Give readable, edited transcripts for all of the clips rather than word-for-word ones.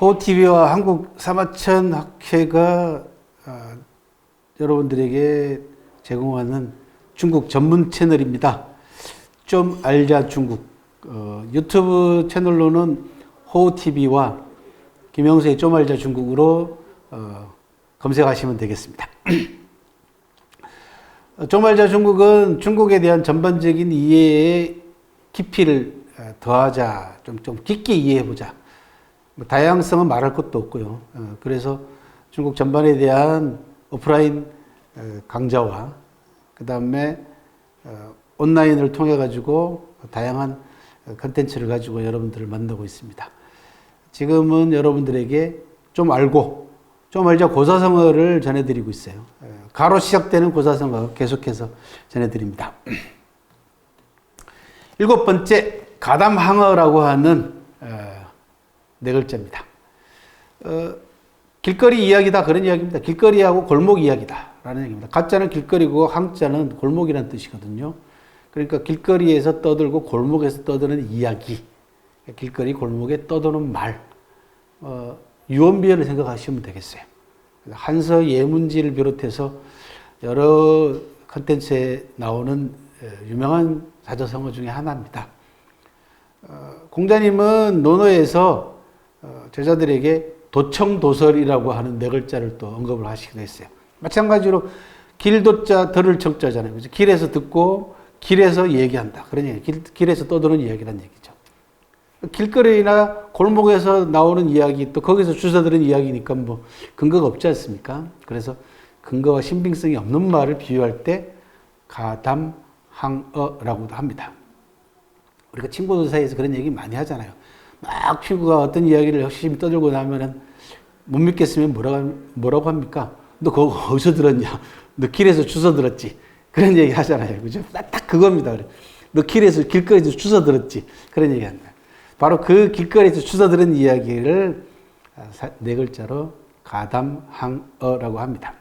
호TV와 한국사마천학회가 여러분들에게 제공하는 중국 전문 채널입니다. 좀 알자 중국. 유튜브 채널로는 호TV와 김영수의 좀 알자 중국으로 검색하시면 되겠습니다. 좀 알자 중국은 중국에 대한 전반적인 이해의 깊이를 더하자, 좀 깊게 이해해보자. 다양성은 말할 것도 없고요. 그래서 중국 전반에 대한 오프라인 강좌와 그 다음에 온라인을 통해 가지고 다양한 컨텐츠를 가지고 여러분들을 만나고 있습니다. 지금은 여러분들에게 좀 알고 좀 알자 고사성어를 전해드리고 있어요. 가로 시작되는 고사성어 계속해서 전해드립니다. 7번째 가담항어라고 하는 네 글자입니다. 길거리 이야기다 그런 이야기입니다. 길거리하고 골목 이야기다 라는 얘기입니다. 가짜는 길거리고 항자는 골목이라는 뜻이거든요. 그러니까 길거리에서 떠들고 골목에서 떠드는 이야기, 길거리 골목에 떠도는 말, 유언비어를 생각하시면 되겠어요. 한서 예문지를 비롯해서 여러 컨텐츠에 나오는 유명한 사자성어 중에 하나입니다. 공자님은 논어에서 제자들에게 도청도설이라고 하는 네 글자를 또 언급을 하시기도 했어요. 마찬가지로 길도자 덜을 청자잖아요. 그래서 길에서 듣고 길에서 얘기한다. 그런 얘기, 길에서 떠드는 이야기란 얘기죠. 길거리나 골목에서 나오는 이야기, 또 거기서 주워들은 이야기니까 뭐 근거가 없지 않습니까? 그래서 근거와 신빙성이 없는 말을 비유할 때 가담항어라고도 합니다. 우리가 친구들 사이에서 그런 얘기 많이 하잖아요. 막 친구가 어떤 이야기를 열심히 떠들고 나면은 못 믿겠으면 뭐라고 합니까? 너 그거 어디서 들었냐? 너 길에서 주워 들었지? 그런 얘기 하잖아요. 그죠? 딱 그겁니다. 너 길거리에서 주워 들었지? 그런 얘기 한다. 바로 그 길거리에서 주워 들은 이야기를 네 글자로 가담항어라고 합니다.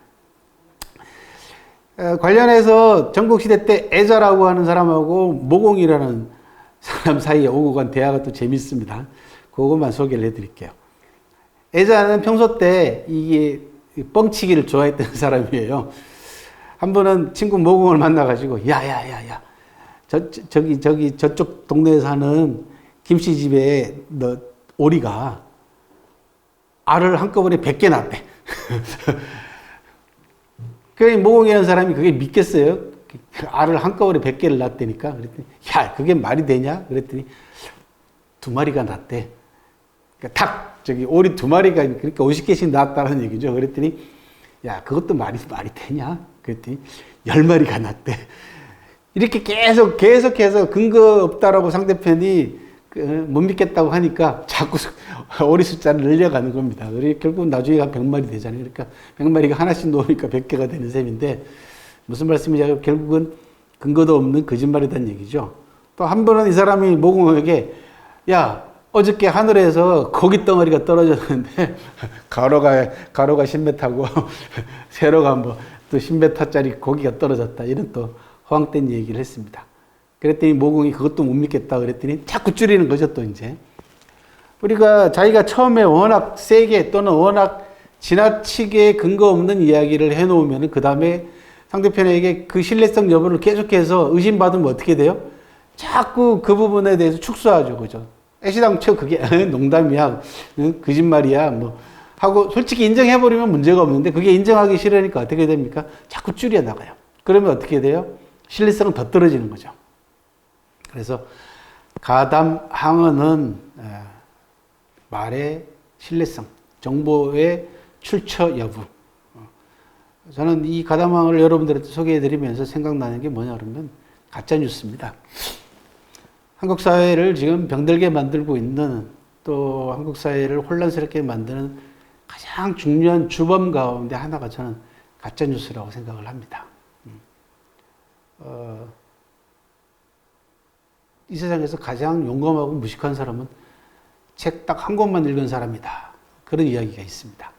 관련해서 전국시대 때 애자라고 하는 사람하고 모공이라는 사람 사이에 오고 간 대화가 또 재밌습니다. 그것만 소개를 해드릴게요. 애자는 평소 때 이게 뻥치기를 좋아했던 사람이에요. 한 번은 친구 모공을 만나가지고 야야야야 저쪽 동네에 사는 김씨집에 너 오리가 알을 한꺼번에 100개 낳았대. 그 모공이라는 사람이 그게 믿겠어요? 알을 한꺼번에 100개를 낳았다니까. 그랬더니 야 그게 말이 되냐? 그랬더니 2마리가 낳았대. 그러니까 오리 2마리가 그러니까 50개씩 낳았다는 얘기죠. 그랬더니 야 그것도 말이 되냐? 그랬더니 10마리가 낳았대. 이렇게 계속해서 근거 없다라고 상대편이 못 믿겠다고 하니까 자꾸 오리 숫자를 늘려가는 겁니다. 그리고 결국 나중에 한 100마리 되잖아요. 그러니까 100마리가 하나씩 놓으니까 100개가 되는 셈인데 무슨 말씀이냐면 결국은 근거도 없는 거짓말이란 얘기죠. 또 한 번은 이 사람이 모공에게 야 어저께 하늘에서 고기 덩어리가 떨어졌는데 가로가 10m고 세로가 뭐 또 10m짜리 고기가 떨어졌다. 이런 또 허황된 얘기를 했습니다. 그랬더니 모공이 그것도 못 믿겠다 그랬더니 자꾸 줄이는 거죠. 또 이제 우리가 자기가 처음에 워낙 세게 또는 워낙 지나치게 근거 없는 이야기를 해놓으면 그 다음에 상대편에게 그 신뢰성 여부를 계속해서 의심받으면 어떻게 돼요? 자꾸 그 부분에 대해서 축소하죠. 그죠? 애시당초 그게 농담이야, 거짓말이야, 뭐 하고 솔직히 인정해버리면 문제가 없는데 그게 인정하기 싫으니까 어떻게 됩니까? 자꾸 줄여 나가요. 그러면 어떻게 돼요? 신뢰성은 더 떨어지는 거죠. 그래서 가담항어는 말의 신뢰성, 정보의 출처 여부. 저는 이 가담항어를 여러분들한테 소개해드리면서 생각나는 게 뭐냐 그러면 가짜뉴스입니다. 한국 사회를 지금 병들게 만들고 있는 또 한국 사회를 혼란스럽게 만드는 가장 중요한 주범 가운데 하나가 저는 가짜뉴스라고 생각을 합니다. 이 세상에서 가장 용감하고 무식한 사람은 책 딱 한 권만 읽은 사람이다. 그런 이야기가 있습니다.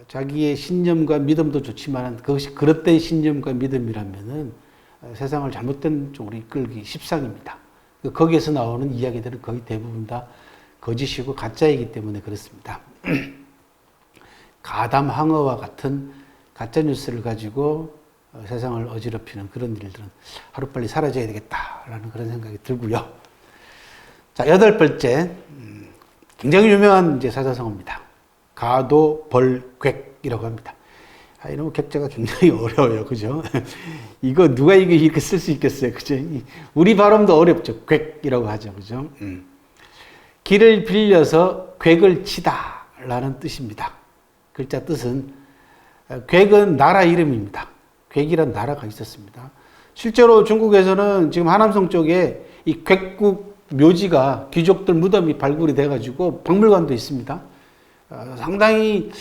자기의 신념과 믿음도 좋지만 그것이 그릇된 신념과 믿음이라면은 세상을 잘못된 쪽으로 이끌기 십상입니다. 거기에서 나오는 이야기들은 거의 대부분 다 거짓이고 가짜이기 때문에 그렇습니다. 가담항어와 같은 가짜뉴스를 가지고 세상을 어지럽히는 그런 일들은 하루빨리 사라져야 되겠다라는 그런 생각이 들고요. 자, 8번째, 굉장히 유명한 이제 사자성어입니다. 가도벌객이라고 합니다. 이런 객자가 굉장히 어려워요. 그죠? 이거 누가 이렇게 쓸 수 있겠어요. 그죠? 우리 발음도 어렵죠. 객이라고 하죠. 그죠? 길을 빌려서 객을 치다 라는 뜻입니다. 글자 뜻은, 객은 나라 이름입니다. 객이란 나라가 있었습니다. 실제로 중국에서는 지금 하남성 쪽에 이 객국 묘지가 귀족들 무덤이 발굴이 돼가지고 박물관도 있습니다. 상당히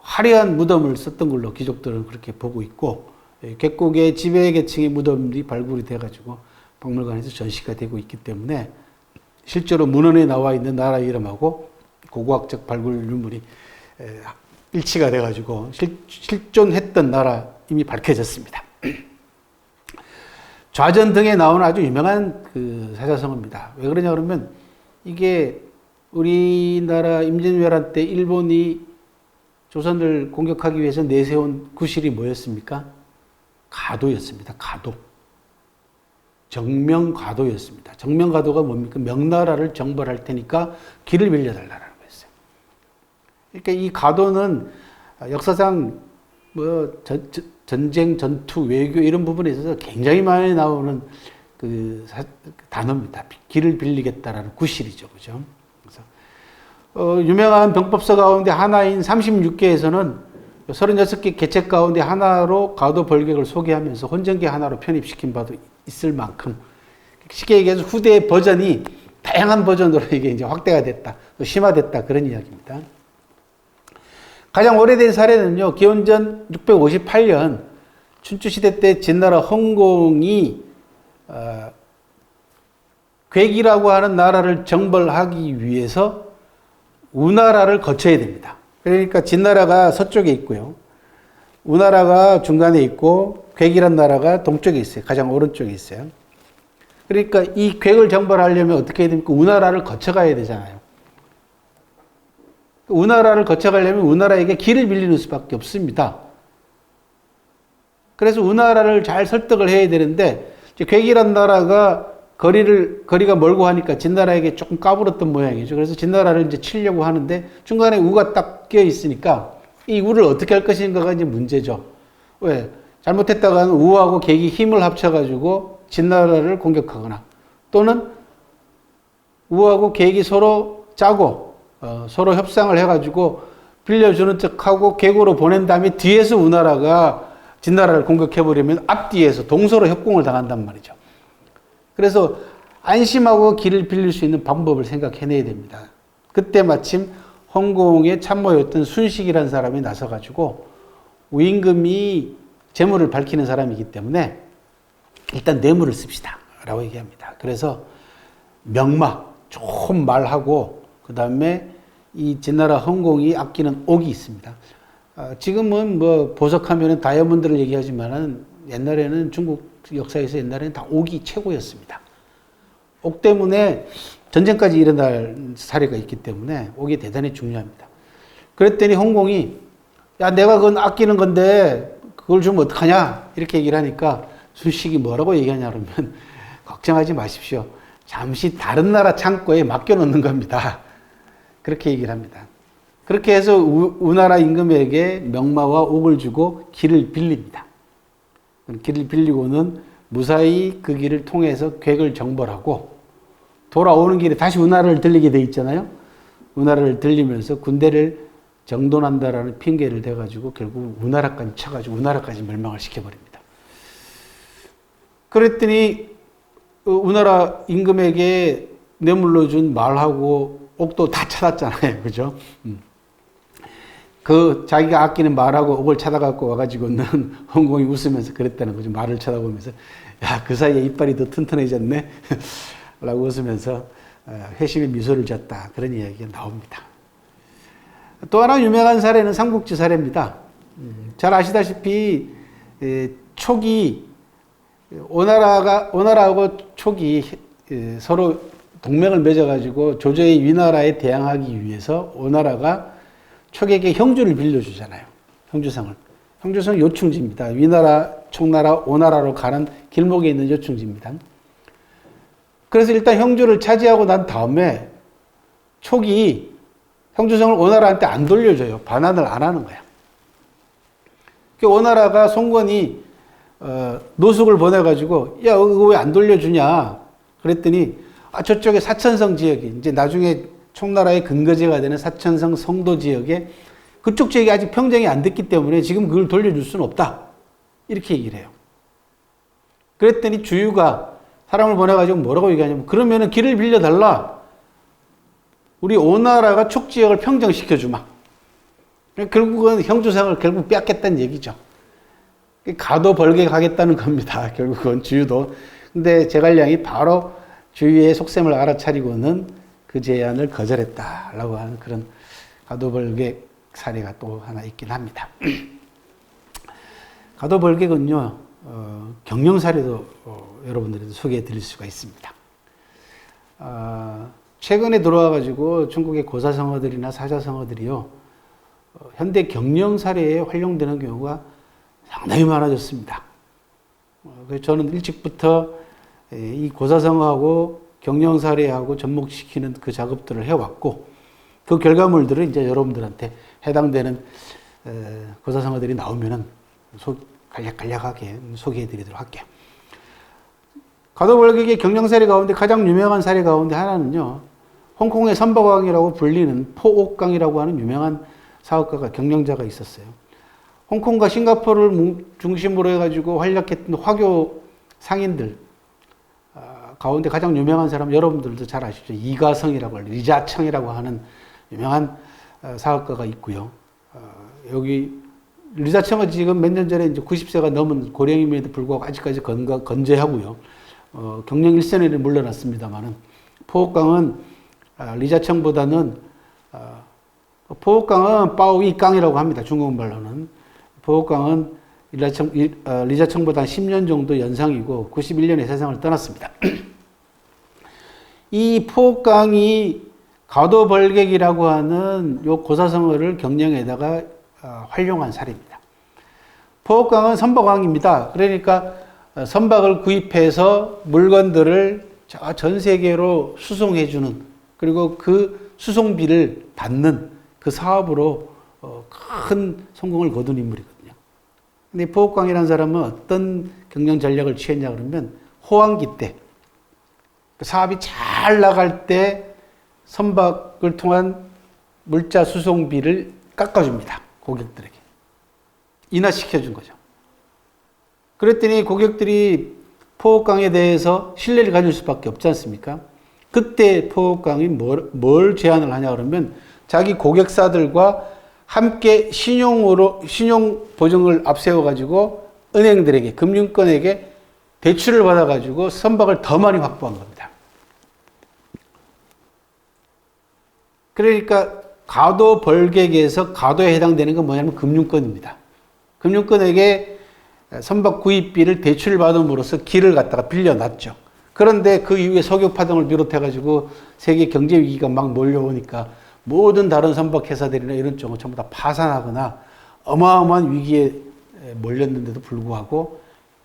화려한 무덤을 썼던 걸로 귀족들은 그렇게 보고 있고, 객국의 지배계층의 무덤이 발굴이 돼가지고 박물관에서 전시가 되고 있기 때문에 실제로 문헌에 나와 있는 나라 이름하고 고고학적 발굴 유물이 일치가 돼가지고 실존했던 나라 이미 밝혀졌습니다. 좌전 등에 나오는 아주 유명한 그 사자성어입니다. 왜 그러냐 그러면 이게 우리나라 임진왜란 때 일본이 조선을 공격하기 위해서 내세운 구실이 뭐였습니까? 가도였습니다. 가도. 정명가도였습니다. 정명가도가 뭡니까? 명나라를 정벌할 테니까 길을 빌려달라는 거였어요. 그러니까 이 가도는 역사상 뭐 전쟁, 전투, 외교 이런 부분에 있어서 굉장히 많이 나오는 그 단어입니다. 길을 빌리겠다라는 구실이죠. 그죠? 그래서 유명한 병법서 가운데 하나인 36개에서는 36개 계책 가운데 하나로 가도 벌객을 소개하면서 혼전계 하나로 편입시킨 바도 있을 만큼 쉽게 얘기해서 후대 버전이 다양한 버전으로 이게 이제 확대가 됐다, 또 심화됐다 그런 이야기입니다. 가장 오래된 사례는요, 기원전 658년 춘추시대 때 진나라 홍공이 객이라고 하는 나라를 정벌하기 위해서 우나라를 거쳐야 됩니다. 그러니까 진나라가 서쪽에 있고요, 우나라가 중간에 있고 객이란 나라가 동쪽에 있어요. 가장 오른쪽에 있어요. 그러니까 이 객을 정벌하려면 어떻게 해야 됩니까? 우나라를 거쳐가야 되잖아요. 우나라를 거쳐가려면 우나라에게 길을 빌리는 수밖에 없습니다. 그래서 우나라를 잘 설득을 해야 되는데, 객이란 나라가 거리가 멀고 하니까 진나라에게 조금 까불었던 모양이죠. 그래서 진나라를 이제 치려고 하는데 중간에 우가 딱 끼어 있으니까 이 우를 어떻게 할 것인가가 이제 문제죠. 왜? 잘못했다가는 우하고 객이 힘을 합쳐가지고 진나라를 공격하거나, 또는 우하고 객이 서로 짜고 서로 협상을 해가지고 빌려주는 척하고 객으로 보낸 다음에 뒤에서 우나라가 진나라를 공격해버리면 앞뒤에서 동서로 협공을 당한단 말이죠. 그래서 안심하고 길을 빌릴 수 있는 방법을 생각해내야 됩니다. 그때 마침 홍공의 참모였던 순식이라는 사람이 나서가지고 우임금이 재물을 밝히는 사람이기 때문에 일단 뇌물을 씁시다 라고 얘기합니다. 그래서 명마, 좋은 말하고 그 다음에 이 진나라 홍공이 아끼는 옥이 있습니다. 지금은 뭐 보석하면 다이아몬드를 얘기하지만은 옛날에는 중국 역사에서 옛날에는 다 옥이 최고였습니다. 옥 때문에 전쟁까지 일어날 사례가 있기 때문에 옥이 대단히 중요합니다. 그랬더니 홍공이, 야, 내가 그건 아끼는 건데 그걸 주면 어떡하냐 이렇게 얘기를 하니까 순식이 뭐라고 얘기하냐 그러면 걱정하지 마십시오. 잠시 다른 나라 창고에 맡겨놓는 겁니다. 그렇게 얘기를 합니다. 그렇게 해서 우나라 임금에게 명마와 옥을 주고 길을 빌립니다. 길을 빌리고는 무사히 그 길을 통해서 객을 정벌하고 돌아오는 길에 다시 우나라를 들리게 돼 있잖아요. 우나라를 들리면서 군대를 정돈한다라는 핑계를 대가지고 결국 우나라까지 쳐가지고 우나라까지 멸망을 시켜버립니다. 그랬더니 우나라 임금에게 뇌물로 준 말하고 옥도 다 찾았잖아요. 그죠? 그 자기가 아끼는 말하고 옥을 찾아갖고 와가지고는 홍공이 웃으면서 그랬다는 거죠. 말을 쳐다보면서, 야, 그 사이에 이빨이 더 튼튼해졌네 라고 웃으면서 회심의 미소를 지었다, 그런 이야기가 나옵니다. 또 하나 유명한 사례는 삼국지 사례입니다. 잘 아시다시피 촉이 오나라하고 촉이 서로 동맹을 맺어가지고 조조의 위나라에 대항하기 위해서 오나라가 촉에게 형주를 빌려주잖아요. 형주성을. 형주성은 요충지입니다. 위나라, 총나라, 오나라로 가는 길목에 있는 요충지입니다. 그래서 일단 형주를 차지하고 난 다음에 촉이 형주성을 오나라한테 안 돌려줘요. 반환을 안 하는 거야. 오나라가 송건이 노숙을 보내가지고 야, 이거 왜 안 돌려주냐? 그랬더니 저쪽에 사천성 지역이 이제 나중에 총나라의 근거지가 되는 사천성 성도 지역에 그쪽 지역이 아직 평정이 안 됐기 때문에 지금 그걸 돌려줄 수는 없다. 이렇게 얘기를 해요. 그랬더니 주유가 사람을 보내가지고 뭐라고 얘기하냐면 그러면은 길을 빌려달라. 우리 오나라가 촉 지역을 평정시켜주마. 결국은 형주성을 결국 뺏겠다는 얘기죠. 가도 벌게 가겠다는 겁니다. 결국은 주유도. 근데 제갈량이 바로 주유의 속셈을 알아차리고는 그 제안을 거절했다라고 하는 그런 가도벌개 사례가 또 하나 있긴 합니다. 가도벌개는요, 경영 사례도 여러분들에도 소개해 드릴 수가 있습니다. 최근에 들어와가지고 중국의 고사성어들이나 사자성어들이요, 현대 경영 사례에 활용되는 경우가 상당히 많아졌습니다. 그래서 저는 일찍부터 이 고사성어하고 경영 사례하고 접목시키는 그 작업들을 해왔고, 그 결과물들을 이제 여러분들한테 해당되는 고사성어들이 나오면은 간략하게 소개해 드리도록 할게요. 가도벌개의 경영 사례 가운데 가장 유명한 사례 가운데 하나는요, 홍콩의 선박왕이라고 불리는 포옥강이라고 하는 유명한 사업가가, 경영자가 있었어요. 홍콩과 싱가포르를 중심으로 해가지고 활약했던 화교 상인들 가운데 가장 유명한 사람, 여러분들도 잘 아시죠? 이가성이라고, 리자청이라고 하는 유명한 사업가가 있고요. 여기 리자청은 지금 몇 년 전에 이제 90세가 넘은 고령임에도 불구하고 아직까지 건재하고요. 경영 일선에는 물러났습니다만은 포옥강은 리자청보다는 포옥강은 빠오이강이라고 합니다. 중국 말로는. 포옥강은 리자청보다 10년 정도 연상이고 91년에 세상을 떠났습니다. 이 포옥강이 가도벌객이라고 하는 요 고사성어를 경영에다가 활용한 사례입니다. 포옥강은 선박왕입니다. 그러니까 선박을 구입해서 물건들을 전 세계로 수송해주는, 그리고 그 수송비를 받는 그 사업으로 큰 성공을 거둔 인물이거든요. 근데 포옥강이라는 사람은 어떤 경영 전략을 취했냐 그러면 호황기 때 사업이 잘 나갈 때 선박을 통한 물자 수송비를 깎아줍니다. 고객들에게. 인하시켜준 거죠. 그랬더니 고객들이 포옥강에 대해서 신뢰를 가질 수밖에 없지 않습니까? 그때 포옥강이 뭘 제안을 하냐 그러면 자기 고객사들과 함께 신용 보증을 앞세워가지고 은행들에게, 금융권에게 대출을 받아가지고 선박을 더 많이 확보한 겁니다. 그러니까 가도벌객에서 가도에 해당되는 건 뭐냐면 금융권입니다. 금융권에게 선박 구입비를 대출을 받음으로써 길을 갖다가 빌려놨죠. 그런데 그 이후에 석유파동을 비롯해가지고 세계 경제 위기가 막 몰려오니까 모든 다른 선박 회사들이나 이런 쪽은 전부 다 파산하거나 어마어마한 위기에 몰렸는데도 불구하고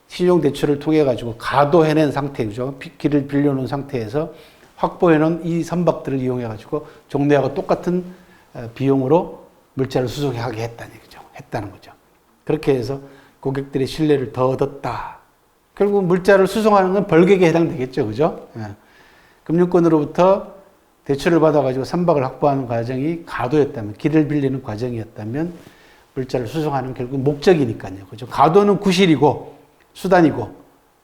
신용대출을 통해가지고 가도해낸 상태죠. 길을 빌려놓은 상태에서 확보해놓은 이 선박들을 이용해가지고 종래하고 똑같은 비용으로 물자를 수송하게 했다는 거죠. 그렇게 해서 고객들의 신뢰를 더 얻었다. 결국 물자를 수송하는 건 벌객에 해당되겠죠. 그죠? 금융권으로부터 대출을 받아가지고 선박을 확보하는 과정이 가도였다면, 길을 빌리는 과정이었다면 물자를 수송하는 결국 목적이니까요. 그죠? 가도는 구실이고 수단이고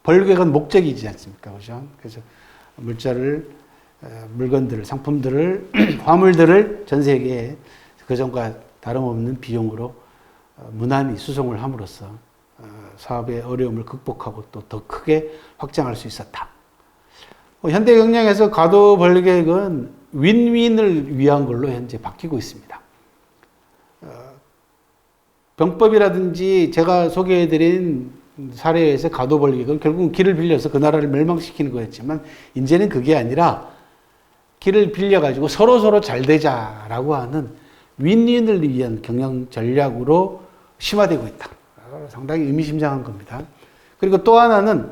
벌객은 목적이지 않습니까? 그죠? 그래서 물건들을, 상품들을, 화물들을 전 세계에 그전과 다름없는 비용으로 무난히 수송을 함으로써 사업의 어려움을 극복하고 또 더 크게 확장할 수 있었다. 현대 경영에서 가도벌객은 윈윈을 위한 걸로 현재 바뀌고 있습니다. 병법이라든지 제가 소개해드린 사례에서 가도벌객은 결국은 길을 빌려서 그 나라를 멸망시키는 거였지만, 이제는 그게 아니라 길을 빌려가지고 서로서로 잘 되자라고 하는 윈윈을 위한 경영 전략으로 심화되고 있다. 상당히 의미심장한 겁니다. 그리고 또 하나는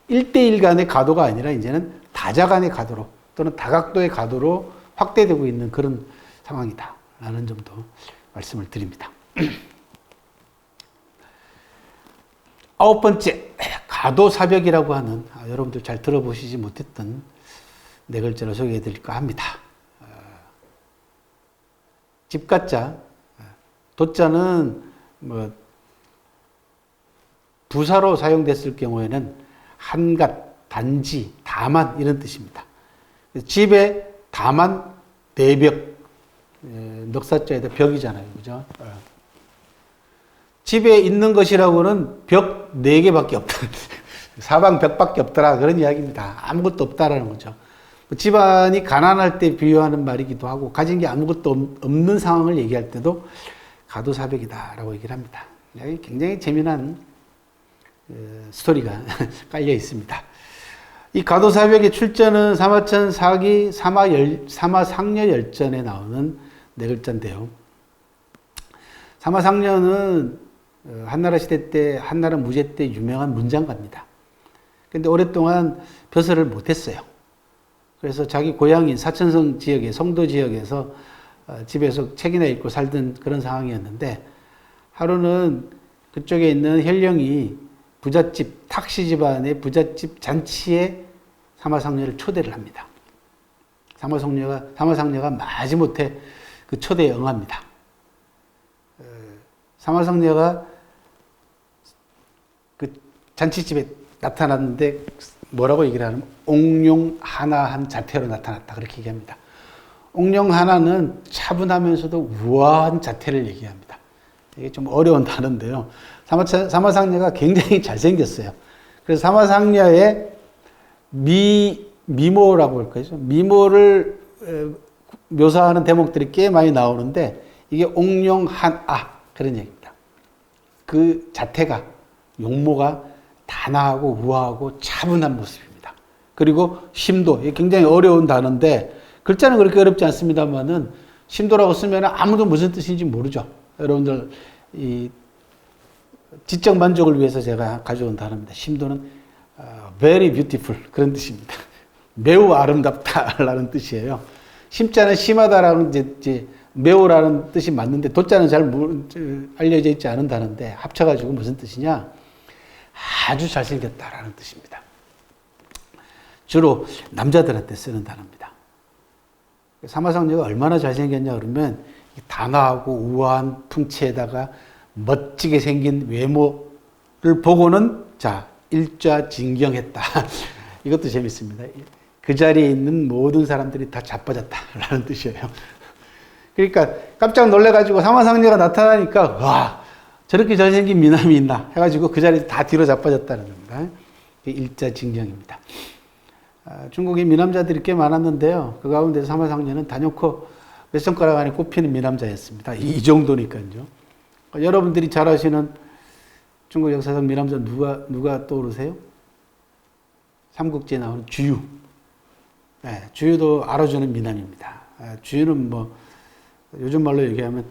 1대1 간의 가도가 아니라 이제는 다자 간의 가도로 또는 다각도의 가도로 확대되고 있는 그런 상황이다. 라는 점도 말씀을 드립니다. 아홉 번째, 가도사벽이라고 하는 여러분들 잘 들어보시지 못했던 네 글자를 소개해 드릴까 합니다. 집가자, 도자는 뭐 부사로 사용됐을 경우에는 한갓, 단지, 다만 이런 뜻입니다. 집에 다만 내벽, 넉사자에다 벽이잖아요. 그죠? 집에 있는 것이라고는 벽 4개밖에 없다. 사방 벽밖에 없더라. 그런 이야기입니다. 아무것도 없다라는 거죠. 집안이 가난할 때 비유하는 말이기도 하고, 가진 게 아무것도 없는 상황을 얘기할 때도 가도사벽이다라고 얘기를 합니다. 굉장히 재미난 스토리가 깔려 있습니다. 이 가도사벽의 출전은 사마천 사기 사마상려열전에 나오는 네 글자인데요. 사마상려는 한나라 시대 때, 한나라 무제 때 유명한 문장가입니다. 근데 오랫동안 벼슬을 못했어요. 그래서 자기 고향인 사천성 지역의 성도 지역에서 집에서 책이나 읽고 살던 그런 상황이었는데, 하루는 그쪽에 있는 혈령이 부잣집, 탁시 집안의 부잣집 잔치에 사마상려를 초대를 합니다. 사마상려가 마지못해 그 초대에 응합니다. 사마상려가 그 잔치집에 나타났는데 뭐라고 얘기를 하냐면 옥룡하나한 자태로 나타났다. 그렇게 얘기합니다. 옥룡하나는 차분하면서도 우아한 자태를 얘기합니다. 이게 좀 어려운 단어인데요. 사마상려가 굉장히 잘생겼어요. 그래서 사마상려의 미모라고 할까요? 미모를 묘사하는 대목들이 꽤 많이 나오는데, 이게 옥룡한아 그런 얘기입니다. 그 자태가, 용모가 단아하고 우아하고 차분한 모습입니다. 그리고 심도, 이게 굉장히 어려운 단어인데 글자는 그렇게 어렵지 않습니다만은 심도라고 쓰면 아무도 무슨 뜻인지 모르죠. 여러분들 이 지적 만족을 위해서 제가 가져온 단어입니다. 심도는 very beautiful 그런 뜻입니다. 매우 아름답다라는 뜻이에요. 심자는 심하다라는 이제 매우라는 뜻이 맞는데 도자는 잘 알려져 있지 않은 단어인데 합쳐가지고 무슨 뜻이냐? 아주 잘생겼다라는 뜻입니다. 주로 남자들한테 쓰는 단어입니다. 사마상려가 얼마나 잘생겼냐 그러면 단아하고 우아한 풍채에다가 멋지게 생긴 외모를 보고는 자 일좌징경했다. 이것도 재밌습니다. 그 자리에 있는 모든 사람들이 다 자빠졌다라는 뜻이에요. 그러니까 깜짝 놀래가지고 사마상려가 나타나니까 와 저렇게 잘생긴 미남이 있나 해가지고 그 자리에 다 뒤로 자빠졌다는 겁니다. 일좌징경입니다. 중국에 미남자들이 꽤 많았는데요. 그 가운데 사마상려는 단연코 몇 손가락 안에 꼽히는 미남자였습니다. 이 정도니까요. 여러분들이 잘 아시는 중국 역사상 미남자 누가 떠오르세요? 삼국지에 나오는 주유. 네, 주유도 알아주는 미남입니다. 주유는 뭐 요즘 말로 얘기하면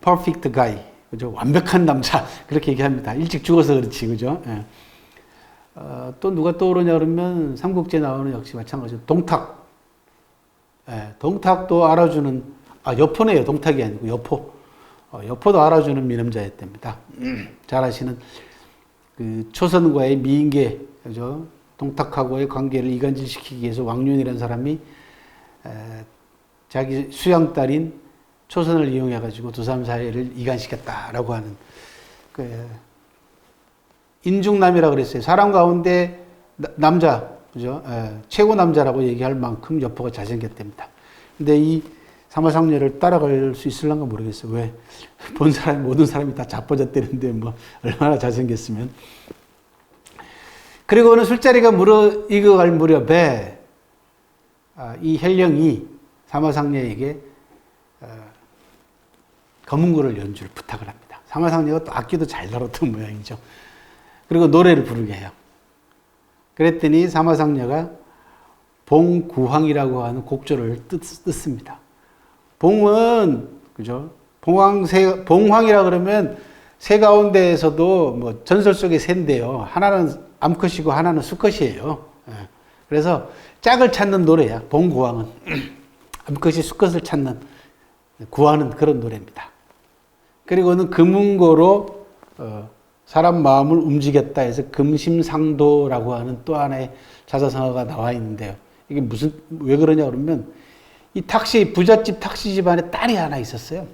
perfect guy, 그죠? 완벽한 남자 그렇게 얘기합니다. 일찍 죽어서 그렇지, 그죠? 네. 또 누가 떠오르냐 그러면 삼국지에 나오는 역시 마찬가지로 동탁. 네, 동탁도 알아주는 여포네요. 동탁이 아니고 여포. 여포도 알아주는 미남자였답니다. 잘 아시는 그 초선과의 미인계, 그죠? 동탁하고의 관계를 이간질시키기 위해서 왕륜이라는 사람이 자기 수양딸인 초선을 이용해가지고 두 사람 사이를 이간시켰다라고 하는 그 인중남이라고 그랬어요. 사람 가운데 남자, 그죠? 최고 남자라고 얘기할 만큼 여포가 잘생겼답니다. 근데 이 사마상려를 따라갈 수 있을런가 모르겠어요. 왜? 본 사람, 모든 사람이 다 자빠졌다는데 뭐 얼마나 잘생겼으면. 그리고는 술자리가 익어갈 무렵에 이 혈령이 사마상려에게 검은고를 연주를 부탁을 합니다. 사마상려가 또 악기도 잘 다뤘던 모양이죠. 그리고 노래를 부르게 해요. 그랬더니 사마상려가 봉구황이라고 하는 곡조를 뜻습니다. 봉은 그죠? 봉황이라 그러면 새 가운데에서도 뭐 전설 속의 새인데요. 하나는 암컷이고 하나는 수컷이에요. 그래서 짝을 찾는 노래야. 봉구황은 암컷이 수컷을 찾는 구하는 그런 노래입니다. 그리고는 금은고로 사람 마음을 움직였다 해서 금심상도라고 하는 또 하나의 자사성어가 나와 있는데요. 이게 왜 그러냐 그러면 이 부잣집 탁시 집안에 딸이 하나 있었어요.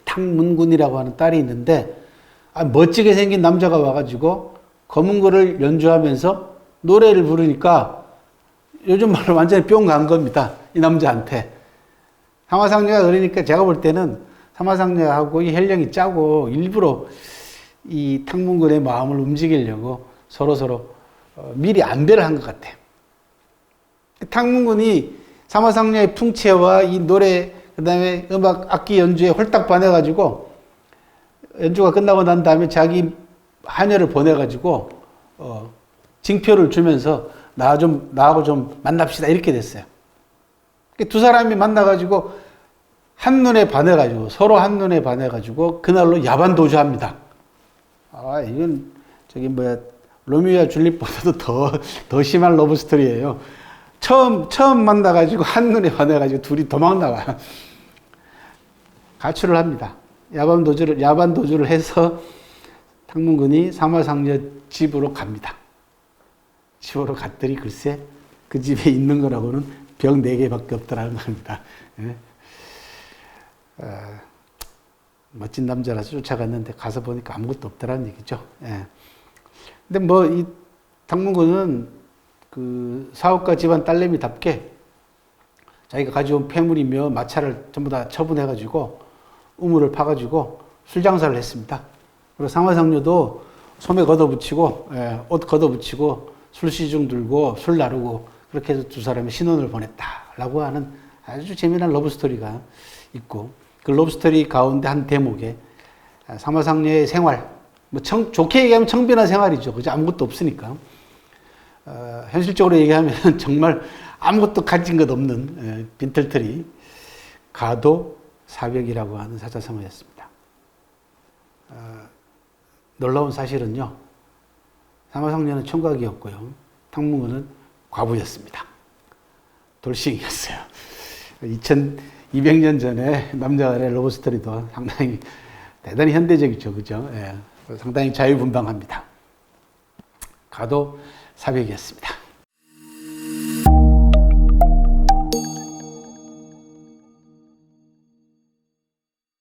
탁문군이라고 하는 딸이 있는데 멋지게 생긴 남자가 와가지고 검은고를 연주하면서 노래를 부르니까 요즘 말로 완전히 뿅 간 겁니다. 이 남자한테. 사마상녀가 그러니까 제가 볼 때는 사마상녀하고 이 헬령이 짜고 일부러 이 탁문군의 마음을 움직이려고 서로 미리 안배를 한 것 같아요. 탁문군이 사마상녀의 풍채와 이 노래 그다음에 음악 악기 연주에 홀딱 반해가지고 연주가 끝나고 난 다음에 자기 하녀를 보내가지고 징표를 주면서 나하고 좀 만납시다 이렇게 됐어요. 두 사람이 만나가지고 한눈에 반해가지고 서로 한눈에 반해가지고 그날로 야반도주합니다. 이건 로미오와 줄리엣보다도 더 심한 러브 스토리예요. 처음 만나가지고 한눈에 반해가지고 둘이 도망 나와요. 가출을 합니다. 야반도주를 해서 탁문군이 사마상녀 집으로 갑니다. 집으로 갔더니 글쎄 그 집에 있는 거라고는 벽 4개밖에 없더라는 겁니다. 멋진 남자라서 쫓아갔는데 가서 보니까 아무것도 없더라는 얘기죠. 근데 이 탁문군은 그 사업가 집안 딸내미답게 자기가 가져온 폐물이며 마차를 전부 다 처분해가지고 우물을 파가지고 술 장사를 했습니다. 그리고 사마상녀도 소매 걷어붙이고 옷 걷어붙이고 술시중 들고 술 나르고 그렇게 해서 두 사람이 신혼을 보냈다라고 하는 아주 재미난 러브스토리가 있고 그 러브스토리 가운데 한 대목에 사마상녀의 생활 좋게 얘기하면 청빈한 생활이죠. 그죠? 아무것도 없으니까. 현실적으로 얘기하면 정말 아무것도 가진 것 없는 빈털터리 가도 사벽이라고 하는 사자성어였습니다. 놀라운 사실은요. 사마상녀는 총각이었고요. 탁문군은 과부였습니다. 돌싱이었어요. 2200년 전에 남자 간의 러브스토리도 상당히 대단히 현대적이죠. 그죠? 상당히 자유분방합니다. 가도 사벽이었습니다.